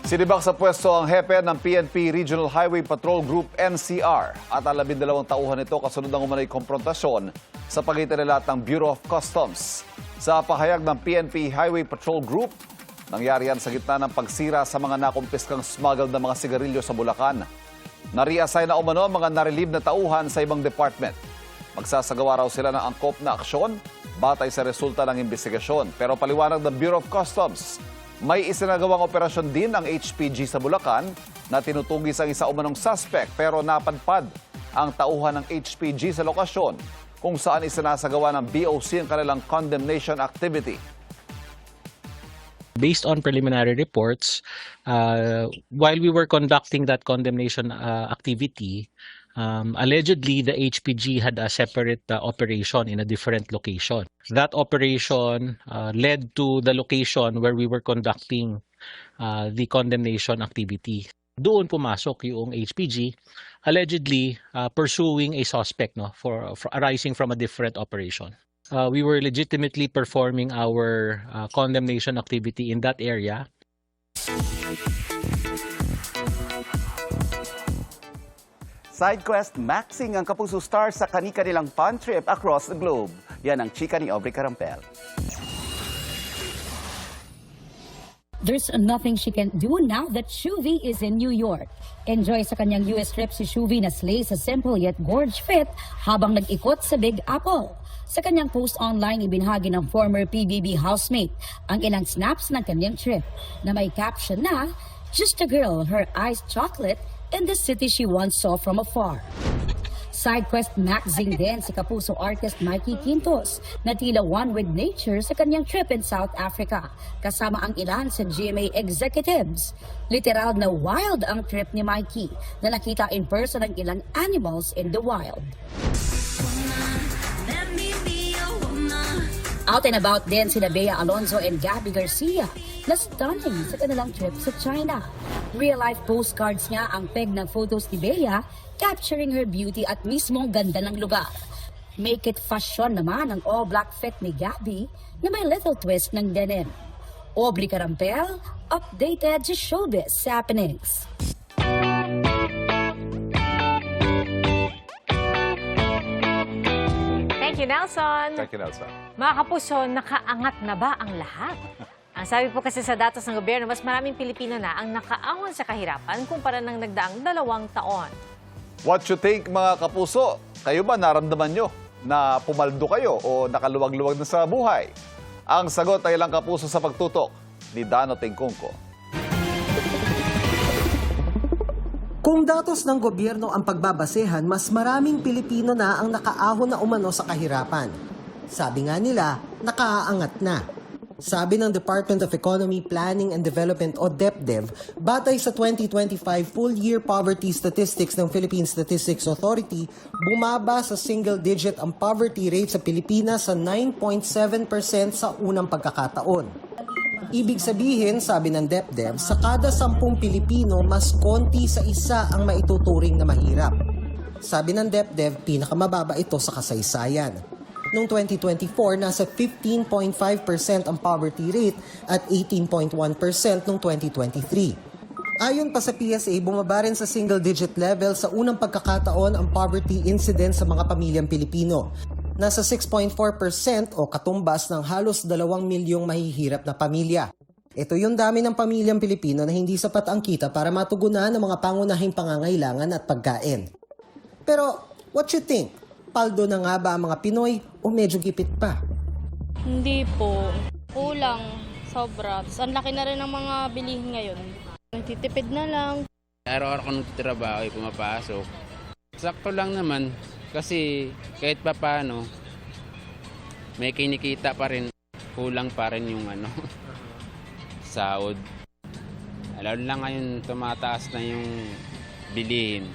Sinibak sa pwesto ang hepe ng PNP Regional Highway Patrol Group NCR at ang 12 tauhan nito kasunod ng umanay komprontasyon sa pagitan nila at ng Bureau of Customs. Sa pahayag ng PNP Highway Patrol Group, nangyari yan sa gitna ng pagsira sa mga nakumpiskang smuggled na mga sigarilyo sa Bulacan. Nare-assign na umano ang mga narilib na tauhan sa ibang department. Magsasagawa raw sila ng angkop na aksyon batay sa resulta ng investigasyon. Pero paliwanag ng Bureau of Customs, may isinagawang operasyon din ang HPG sa Bulacan na tinutugis ang isa umanong suspect pero napadpad ang tauhan ng HPG sa lokasyon kung saan isinasagawa ng BOC ang kanilang condemnation activity. Based on preliminary reports, while we were conducting that condemnation activity, allegedly the HPG had a separate operation in a different location. That operation led to the location where we were conducting the condemnation activity. Doon pumasok yung HPG, allegedly pursuing a suspect for arising from a different operation. We were legitimately performing our condemnation activity in that area. SideQuest maxing ang Kapuso Stars sa kani-kanilang fun trip across the globe. Yan ang chika ni Aubrey Carampel. There's nothing she can do now that Shuvi is in New York. Enjoy sa kanyang US trip si Shuvi na slay sa simple yet gorge fit habang nag-ikot sa Big Apple. Sa kanyang post online, ibinahagi ng former PBB housemate ang ilang snaps ng kanyang trip na may caption na, "Just a girl, her eyes chocolate, in the city she once saw from afar." SideQuest maxing din si Kapuso artist Mikey Quintos na tila one with nature sa kanyang trip in South Africa kasama ang ilan sa GMA executives. Literal na wild ang trip ni Mikey na nakita in person ang ilang animals in the wild. Out and about din sina Bea Alonzo and Gabby Garcia na stunning sa kanilang trip sa China. Real-life postcards niya ang peg ng photos ni Bea, capturing her beauty at mismong ganda ng lugar. Make it fashion naman ang all-black fit ni Gabby na may little twist ng denim. Aubrey Carampel, updated sa showbiz happenings. Thank you, Nelson. Thank you, Nelson. Mga kapuso, nakaangat na ba ang lahat? Ang sabi po kasi sa datos ng gobyerno, mas maraming Pilipino na ang nakaahon sa kahirapan kumpara ng nagdaang 2 taon. What you think, mga kapuso? Kayo ba naramdaman nyo na pumaldo kayo o nakaluwag-luwag na sa buhay? Ang sagot ay ilang kapuso sa pagtutok ni Dano Tingkungko. Kung datos ng gobyerno ang pagbabasehan, mas maraming Pilipino na ang nakaahon na umano sa kahirapan. Sabi nga nila, nakaaangat na. Sabi ng Department of Economy, Planning and Development o DepDev, batay sa 2025 full-year poverty statistics ng Philippine Statistics Authority, bumaba sa single-digit ang poverty rate sa Pilipinas sa 9.7% sa unang pagkakataon. Ibig sabihin, sabi ng DepDev, sa kada 10 Pilipino, mas konti sa isa ang maituturing na mahirap. Sabi ng DepDev, pinakamababa ito sa kasaysayan. Noong 2024, nasa 15.5% ang poverty rate at 18.1% noong 2023. Ayon pa sa PSA, bumaba rin sa single-digit level sa unang pagkakataon ang poverty incidence sa mga pamilyang Pilipino. Nasa 6.4% o katumbas ng halos 2 milyong mahihirap na pamilya. Ito yung dami ng pamilyang Pilipino na hindi sapat ang kita para matugunan ang mga pangunahing pangangailangan at pagkain. Pero, what you think? Paldo na nga ba ang mga Pinoy o medyo gipit pa? Hindi po. Kulang. Sobra. Ang laki na rin ng mga bilihin ngayon. Nagtitipid na lang. Araw-araw ko nagtitrabaho ay pumapasok. Sakto lang naman kasi kahit pa paano may kinikita pa rin. Kulang pa rin yung sahod. Lalo lang ngayon tumataas na yung bilihin.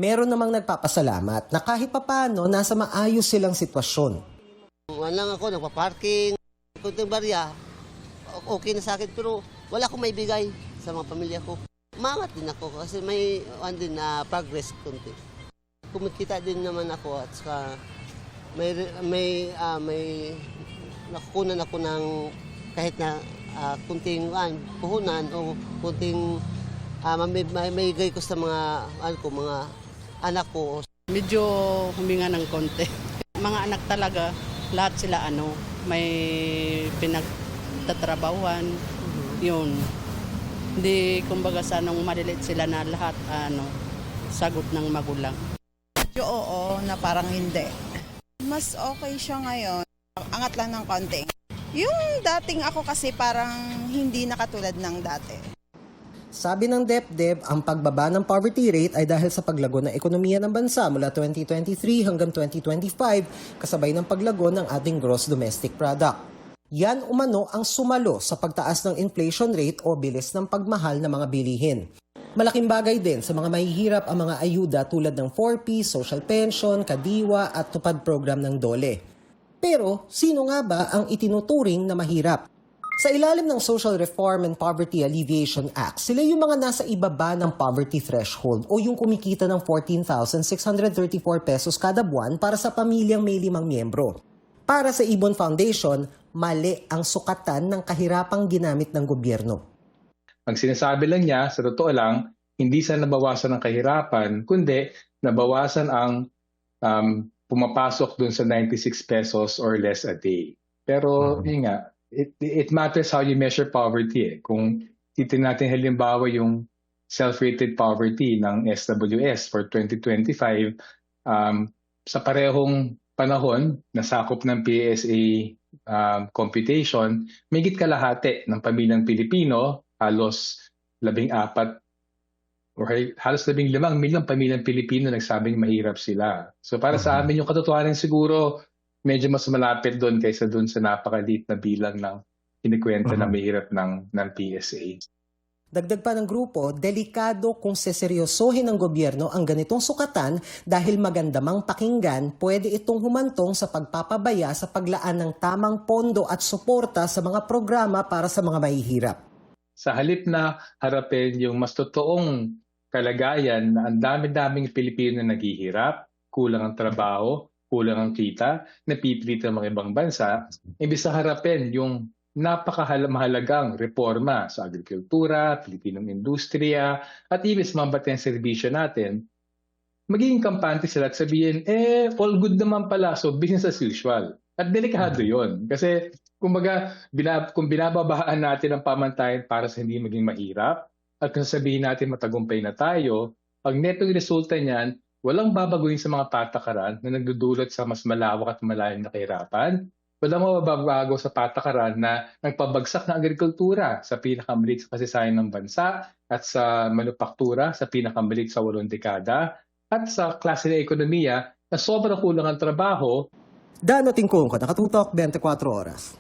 Meron namang nagpapasalamat na kahit papano nasa maayos silang sitwasyon. Lang ako, nagpa-parking, kunting barya, okay na sa akin, pero wala akong maibigay sa mga pamilya ko. Umangat din ako kasi may progress kunti. Kumikita din naman ako at saka may nakukunan ako ng kahit na kunting puhunan o kunting mamigay ko sa mga mga anak ko. Medyo huminga ng konti. Mga anak talaga, lahat sila may pinagtatrabawan. Yun. Hindi kumbaga sanang maliliit sila na lahat sagot ng magulang. Medyo oo na parang hindi. Mas okay siya ngayon. Angat lang ng konti. Yung dating ako kasi parang hindi na katulad ng dati. Sabi ng DepEd, ang pagbaba ng poverty rate ay dahil sa paglago ng ekonomiya ng bansa mula 2023 hanggang 2025 kasabay ng paglago ng ating gross domestic product. Yan umano ang sumalo sa pagtaas ng inflation rate o bilis ng pagmahal ng mga bilihin. Malaking bagay din sa mga mahihirap ang mga ayuda tulad ng 4P, social pension, kadiwa at tupad program ng DOLE. Pero sino nga ba ang itinuturing na mahirap? Sa ilalim ng Social Reform and Poverty Alleviation Act, sila yung mga nasa ibaba ng poverty threshold o yung kumikita ng 14,634 pesos kada buwan para sa pamilyang may 5 miyembro. Para sa Ibon Foundation, mali ang sukatan ng kahirapang ginamit ng gobyerno. Ang sinasabi lang niya, sa totoo lang, hindi sa nabawasan ng kahirapan, kundi nabawasan ang pumapasok dun sa 96 pesos or less a day. Pero yun nga, it matters how you measure poverty. Kung titin natin halimbawa yung self-rated poverty ng SWS for 2025, sa parehong panahon na sakop ng PSA computation, mahigit kalahati ng pamilyang Pilipino, halos 14 o halos 15 milyong pamilyang Pilipino nagsabing mahirap sila. So para sa amin yung katotohanan siguro medyo mas malapit doon kaysa doon sa napakaliit na bilang ng kinikwenta na mahirap ng PSA. Dagdag pa ng grupo, delikado kung seseryosohin ng gobyerno ang ganitong sukatan dahil maganda mang pakinggan, pwede itong humantong sa pagpapabaya sa paglaan ng tamang pondo at suporta sa mga programa para sa mga mahihirap. Sa halip na harapin yung mas totoong kalagayan na ang dami-daming Pilipino na naghihirap, kulang ang trabaho, kulang ang kita, napipilit ang mga ibang bansa, imbis na harapin yung napakahalagang reforma sa agrikultura, Pilipinong industriya, at even sa mga batang serbisyo natin, magiging kampante sila at sabihin, all good naman pala, so business as usual. At delikado yon. Kasi kumbaga, kung binababahaan natin ang pamantayan para sa hindi maging mahirap, at kung sabihin natin matagumpay na tayo, ang netong resulta niyan, walang babaguhin sa mga patakaran na nagdudulot sa mas malawak at malalim na kahirapan. Walang mababago sa patakaran na nagpabagsak ng agrikultura sa pinakamaliit sa kasaysayan ng bansa at sa manufaktura sa pinakamaliit sa 8 dekada at sa klase ng ekonomiya na sobrang kulang ang trabaho. Dano Tingkong, Nakatutok, 24 Oras.